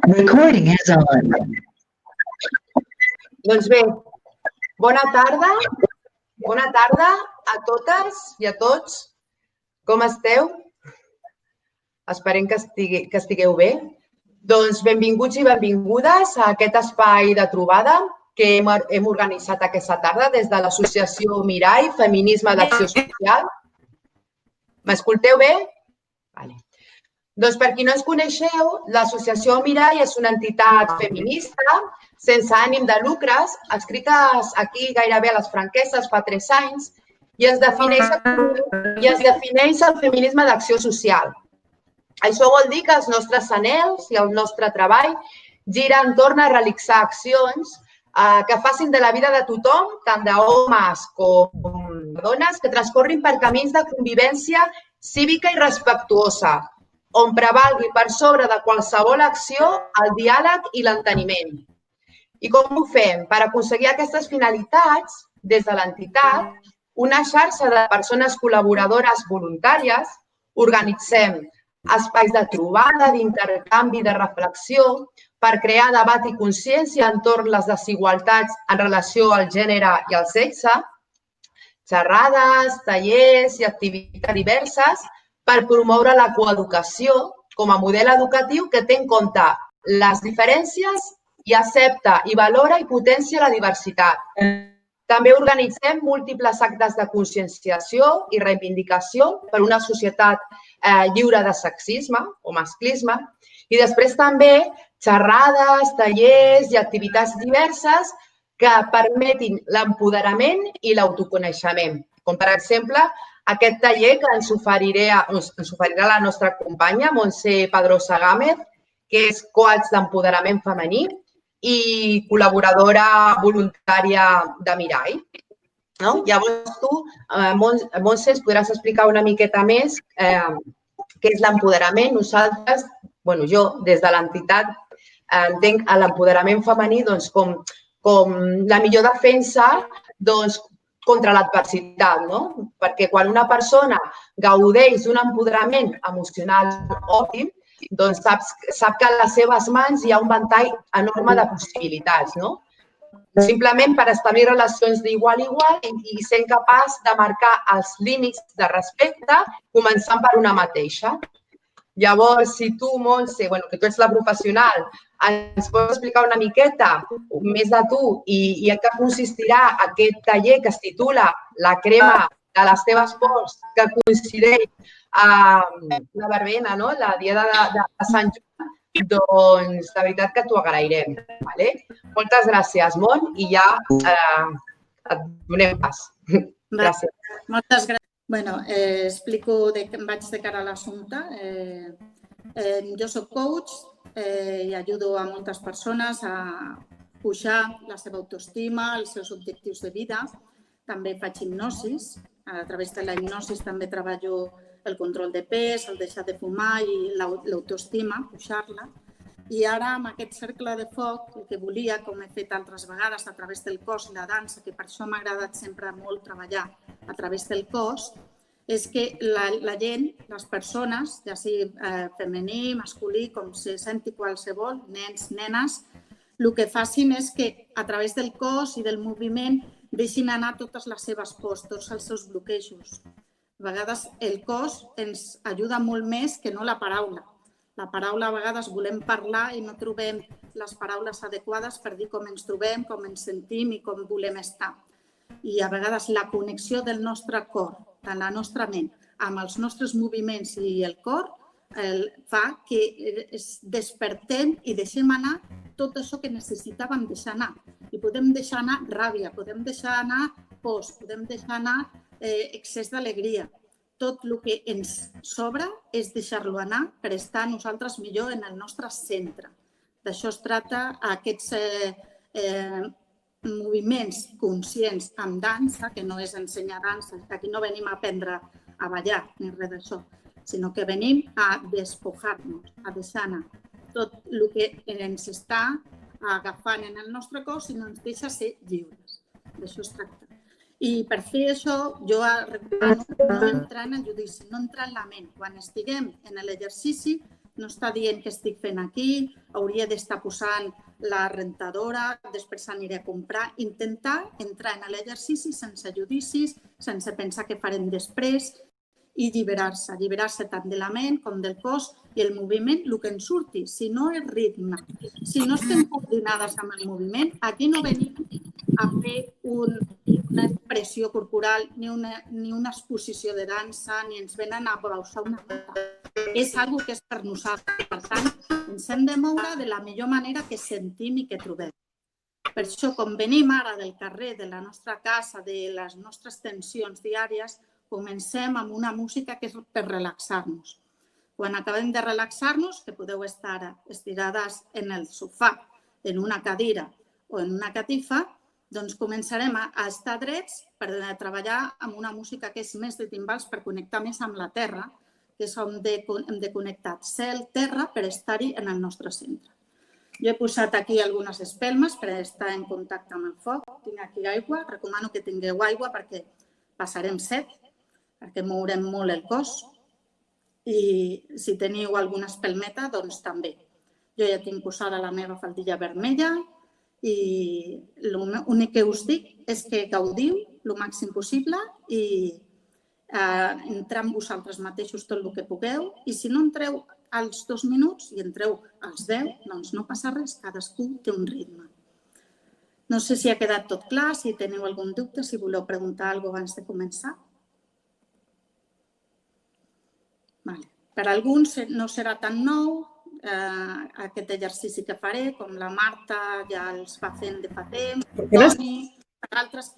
Recording is on. Doncs bé, bona tarda a totes i a tots. Com esteu? Esperem que estigueu bé. Doncs benvinguts i benvingudes a aquest espai de trobada que hem organitzat aquesta tarda des de l'associació Mirai, Feminisme d'Acció Social. M'escolteu bé? Vale. Doncs per qui no ens coneixeu, l'associació Mirai és una entitat feminista sense ànim de lucres, escrites aquí gairebé a les Franqueses fa 3 anys, i es defineix el feminisme d'acció social. Això vol dir que els nostres anhels i el nostre treball gira entorn a realitzar accions que facin de la vida de tothom, tant d'homes com de dones, que transcorrin per camins de convivència cívica i respectuosa, on prevalgui per sobre de qualsevol acció el diàleg i l'enteniment. I com ho fem? Per aconseguir aquestes finalitats, des de l'entitat, una xarxa de persones col·laboradores voluntàries, organitzem espais de trobada, d'intercanvi, de reflexió, per crear debat i consciència entorn les desigualtats en relació al gènere i al sexe, xerrades, tallers i activitats diverses per promoure la coeducació com a model educatiu que té en compte les diferències i accepta i valora i potencia la diversitat. També organitzem múltiples actes de conscienciació i reivindicació per una societat lliure de sexisme o masclisme i després també xerrades, tallers i activitats diverses que permetin l'empoderament i l'autoconeixement. Com, per exemple, aquest taller que ens oferirà la nostra companya, Montse Pedrosa Gámez, que és coach d'empoderament femení i col·laboradora voluntària de Mirai. Llavors tu, Montse, ens podràs explicar una miqueta més què és l'empoderament. Nosaltres, jo, des de l'entitat, entenc l'empoderament femení com la millor defensa contra l'adversitat, perquè quan una persona gaudeix d'un empoderament emocional òptim, doncs sap que a les seves mans hi ha un ventall enorme de possibilitats, simplement per establir relacions d'igual a igual i sent capaç de marcar els límits de respecte, començant per una mateixa. Llavors, si tu, Montse, que tu ets la professional, ens pots explicar una miqueta més de tu i en què consistirà aquest taller que es titula La crema de les teves pors, que coincideix amb la verbena, la diada de Sant Joan, doncs la veritat que t'ho agrairem. Moltes gràcies, Mont, i ja et donem pas. Gràcies. Moltes gràcies. Explico de què em vaig de cara a l'assumpte. Jo soc coach i ajudo a moltes persones a pujar la seva autoestima, els seus objectius de vida. També faig hipnosis. A través de la hipnosis també treballo el control de pes, el deixar de fumar i l'autoestima, pujar-la. I ara, amb aquest cercle de foc, el que volia, com he fet altres vegades a través del cos i la dansa, que per això m'ha agradat sempre molt treballar a través del cos, és que la gent, les persones, ja sigui femení, masculí, com se senti qualsevol, nens, nenes, el que facin és que a través del cos i del moviment deixin anar totes les seves pors, tots els seus bloquejos. A vegades el cos ens ajuda molt més que no la paraula. La paraula a vegades volem parlar i no trobem les paraules adequades per dir com ens trobem, com ens sentim i com volem estar. I a vegades la connexió del nostre cor, de la nostra ment, amb els nostres moviments i el cor, fa que despertem i deixem anar tot això que necessitàvem deixar anar. I podem deixar anar ràbia, podem deixar anar pors, podem deixar anar excés d'alegria. Tot el que ens sobra és deixar-lo anar per estar nosaltres millor en el nostre centre. D'això es tracta aquests moviments conscients amb dansa, que no és ensenyar dansa, aquí no venim a aprendre a ballar ni res d'això, sinó que venim a despojar-nos, a deixar anar tot el que ens està agafant en el nostre cos i no ens deixa ser lliures. D'això es tracta. I per fer això, jo recomano no entrar en el judici, no entrar en la ment. Quan estiguem en l'exercici, no està dient què estic fent aquí, hauria d'estar posant la rentadora, després aniré a comprar, intentar entrar en l'exercici sense judicis, sense pensar què farem després i alliberar-se tant de la ment com del cos i el moviment, el que ens surti, si no és ritme. Si no estem coordinades amb el moviment, aquí no venim a fer una expressió corporal ni una exposició de dansa, ni ens venen a aplausar una cosa. És una cosa que és per nosaltres. Per tant, ens hem de moure de la millor manera que sentim i que trobem. Per això, com venim ara del carrer, de la nostra casa, de les nostres tensions diàries, comencem amb una música que és per relaxar-nos. Quan acabem de relaxar-nos, que podeu estar estirades en el sofà, en una cadira o en una catifa, doncs començarem a estar drets per treballar amb una música que és més de timbals per connectar més amb la terra, que és on hem de connectar cel-terra per estar-hi en el nostre centre. Jo he posat aquí algunes espelmes per estar en contacte amb el foc. Tinc aquí aigua, recomano que tingueu aigua perquè passarem set, perquè mourem molt el cos. I si teniu alguna espelmeta, doncs també. Jo ja tinc posada la meva faldilla vermella i l'únic que us dic és que gaudiu el màxim possible i entrar amb vosaltres mateixos tot el que pugueu i si no entreu als 2 minuts i entreu als 10, doncs no passa res, cadascú té un ritme. No sé si ha quedat tot clar, si teniu algun dubte, si voleu preguntar alguna cosa abans de començar. Per alguns no serà tan nou aquest exercici que faré, com la Marta ja els va fent de fa temps, el Toni, per altres